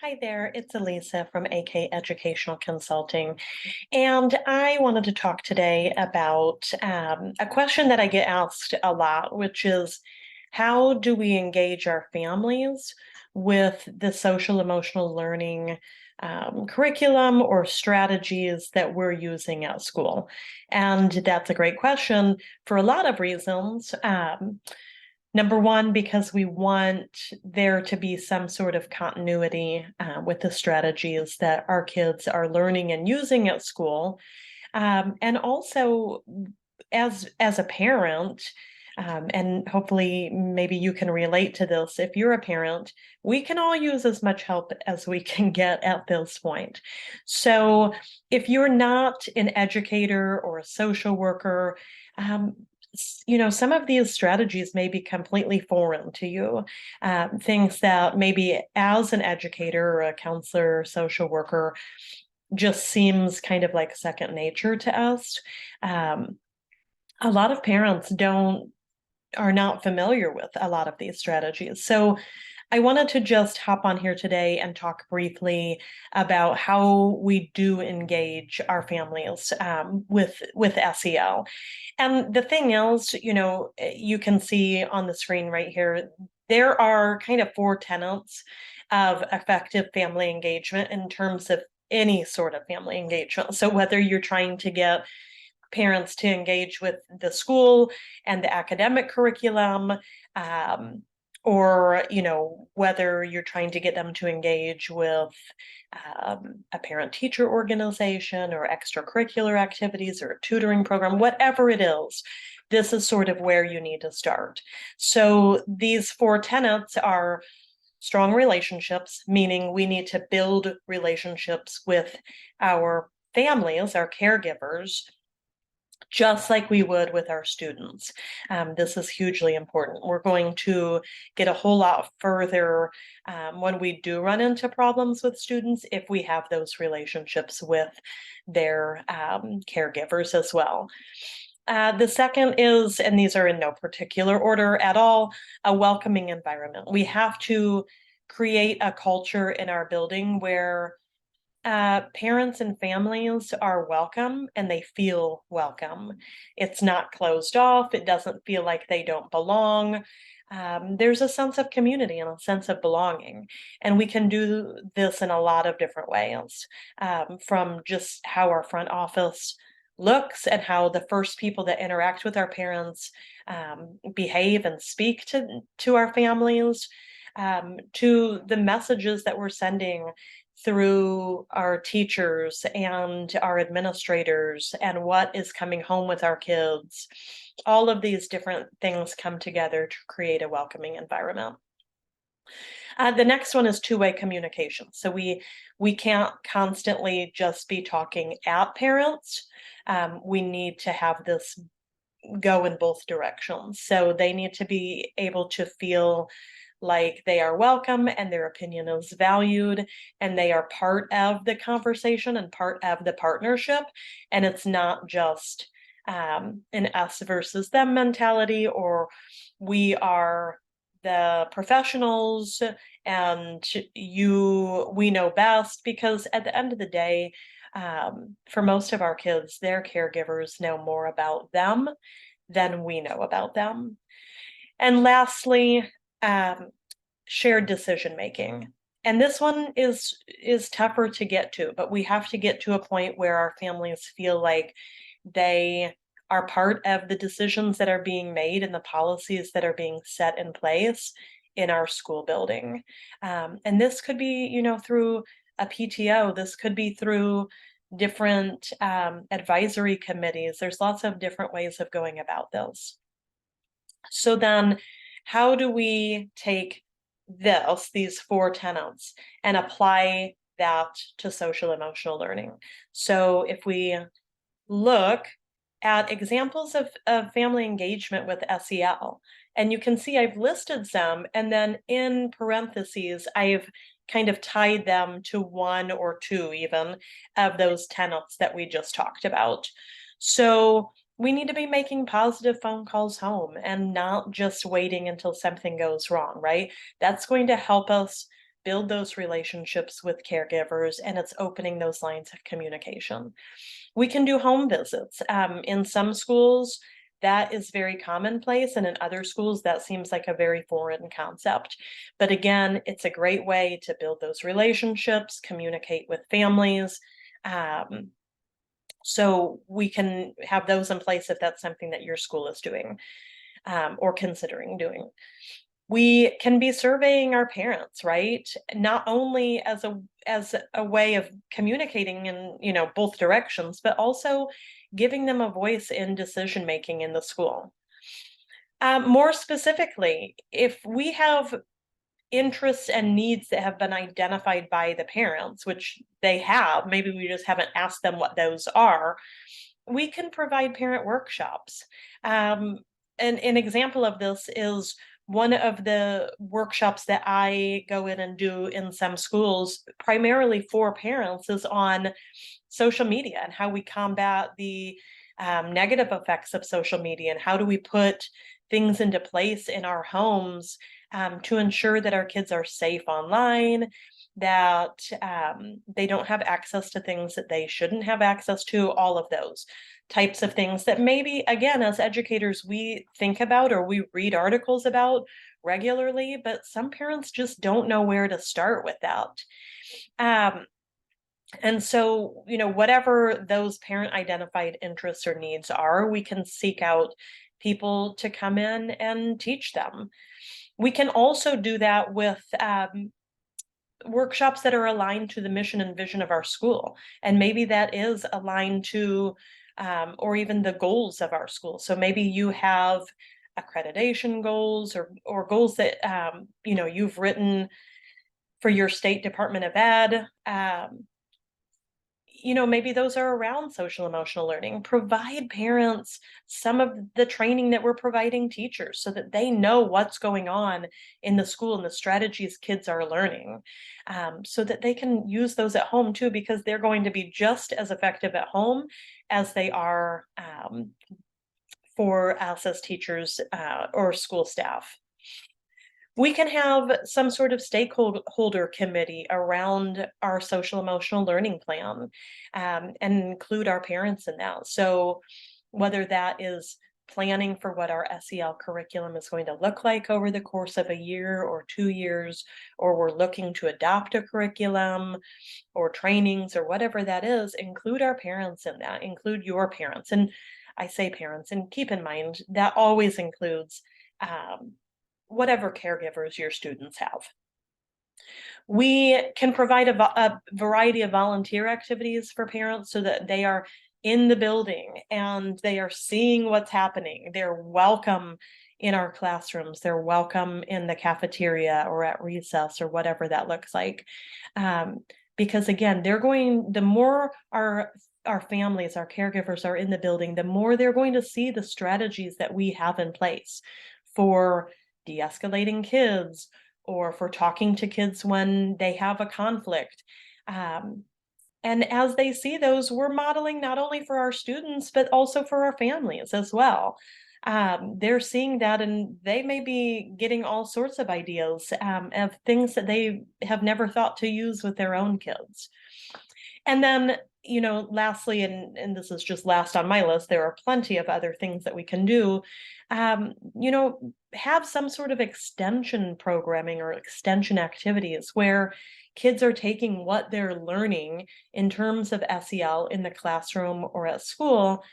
Hi there, it's Elisa from AK Educational Consulting, and I wanted to talk today about a question that I get asked a lot, which is how do we engage our families with the social emotional learning curriculum or strategies that we're using at school? And that's a great question for a lot of reasons. Number one, because we want there to be some sort of continuity with the strategies that our kids are learning and using at school. And also, as a parent, and hopefully maybe you can relate to this, if you're a parent, we can all use as much help as we can get at this point. So if you're not an educator or a social worker, um, some of these strategies may be completely foreign to you. Things that maybe as an educator or a counselor or social worker just seems kind of like second nature to us. Um, a lot of parents don't are not familiar with a lot of these strategies. So I wanted to just hop on here today and talk briefly about how we do engage our families with SEL. And the thing is, you can see on the screen right here, there are kind of four tenets of effective family engagement in terms of any sort of family engagement. So whether you're trying to get parents to engage with the school and the academic curriculum, um, or whether you're trying to get them to engage with a parent teacher organization or extracurricular activities or a tutoring program, whatever it is, this is sort of where you need to start. So these four tenets are strong relationships, meaning we need to build relationships with our families, our caregivers, just like we would with our students. This is hugely important. We're going to get a whole lot further when we do run into problems with students if we have those relationships with their caregivers as well. The second is, and these are in no particular order at all, a welcoming environment. We have to create a culture in our building where parents and families are welcome and they feel welcome. It's not closed off. It doesn't feel like they don't belong. There's a sense of community and a sense of belonging. And we can do this in a lot of different ways, from just how our front office looks and how the first people that interact with our parents behave and speak to our families, to the messages that we're sending through our teachers and our administrators and what is coming home with our kids. All of these different things come together to create a welcoming environment. The next one is two-way communication. So we can't constantly just be talking at parents. We need to have this go in both directions. So they need to be able to feel like they are welcome and their opinion is valued and they are part of the conversation and part of the partnership. And it's not just an us versus them mentality, or we are the professionals and we know best, because at the end of the day, for most of our kids, their caregivers know more about them than we know about them. And lastly, um, shared decision making. And this one is tougher to get to, but we have to get to a point where our families feel like they are part of the decisions that are being made and the policies that are being set in place in our school building. And this could be, through a PTO. This could be through different advisory committees. There's lots of different ways of going about this. So then, how do we take these four tenets, and apply that to social emotional learning? So if we look at examples of family engagement with SEL, and you can see I've listed some, and then in parentheses, I've kind of tied them to one or two even of those tenets that we just talked about. So we need to be making positive phone calls home and not just waiting until something goes wrong, right? That's going to help us build those relationships with caregivers, and it's opening those lines of communication. We can do home visits. In some schools, that is very commonplace, and in other schools, that seems like a very foreign concept. But again, it's a great way to build those relationships, communicate with families. Um, so we can have those in place if that's something that your school is doing, or considering doing. We can be surveying our parents, right? Not only as a way of communicating in, both directions, but also giving them a voice in decision making in the school. More specifically, if we have interests and needs that have been identified by the parents, which they have, maybe we just haven't asked them what those are, we can provide parent workshops. An example of this is one of the workshops that I go in and do in some schools, primarily for parents, is on social media and how we combat the negative effects of social media, and how do we put things into place in our homes to ensure that our kids are safe online, that they don't have access to things that they shouldn't have access to, all of those types of things that maybe, again, as educators, we think about or we read articles about regularly, but some parents just don't know where to start with that. And so, whatever those parent identified interests or needs are, we can seek out people to come in and teach them. We can also do that with workshops that are aligned to the mission and vision of our school. And maybe that is aligned to, or even the goals of our school. So maybe you have accreditation goals or goals that, you've written for your state Department of Ed. Maybe those are around social emotional learning. Provide parents some of the training that we're providing teachers so that they know what's going on in the school and the strategies kids are learning, so that they can use those at home too, because they're going to be just as effective at home as they are for us as teachers or school staff. We can have some sort of stakeholder committee around our social emotional learning plan, and include our parents in that. So whether that is planning for what our SEL curriculum is going to look like over the course of a year or 2 years, or we're looking to adopt a curriculum or trainings or whatever that is, include our parents in that, include your parents. And I say parents, and keep in mind that always includes whatever caregivers your students have. We can provide a variety of volunteer activities for parents so that they are in the building and they are seeing what's happening. They're welcome in our classrooms. They're welcome in the cafeteria or at recess or whatever that looks like. Because again, the more our families, our caregivers are in the building, the more they're going to see the strategies that we have in place for de-escalating kids, or for talking to kids when they have a conflict. And as they see those, we're modeling not only for our students, but also for our families as well. They're seeing that, and they may be getting all sorts of ideas of things that they have never thought to use with their own kids. And then, lastly, and this is just last on my list, there are plenty of other things that we can do. Have some sort of extension programming or extension activities where kids are taking what they're learning in terms of SEL in the classroom or at school,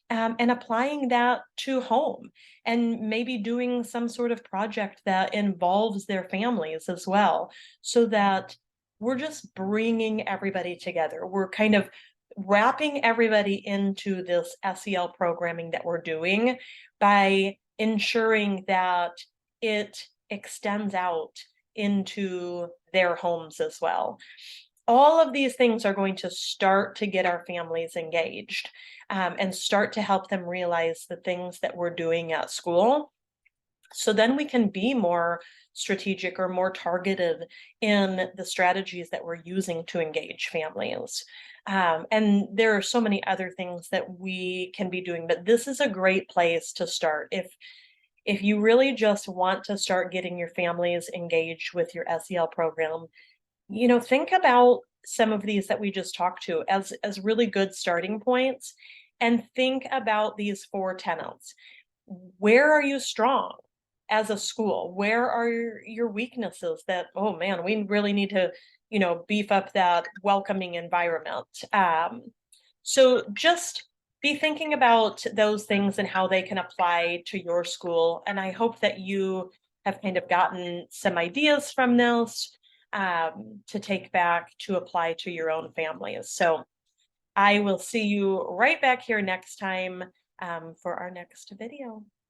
and applying that to home, and maybe doing some sort of project that involves their families as well, so that we're just bringing everybody together. We're kind of wrapping everybody into this SEL programming that we're doing by ensuring that it extends out into their homes as well. All of these things are going to start to get our families engaged, and start to help them realize the things that we're doing at school. So then we can be more strategic or more targeted in the strategies that we're using to engage families. And there are so many other things that we can be doing, but this is a great place to start. if you really just want to start getting your families engaged with your SEL program, think about some of these that we just talked to as really good starting points, and think about these four tenets. Where are you strong as a school? Where are your weaknesses that, oh man, we really need to, beef up that welcoming environment? So just be thinking about those things and how they can apply to your school. And I hope that you have kind of gotten some ideas from this to take back to apply to your own families. So I will see you right back here next time for our next video.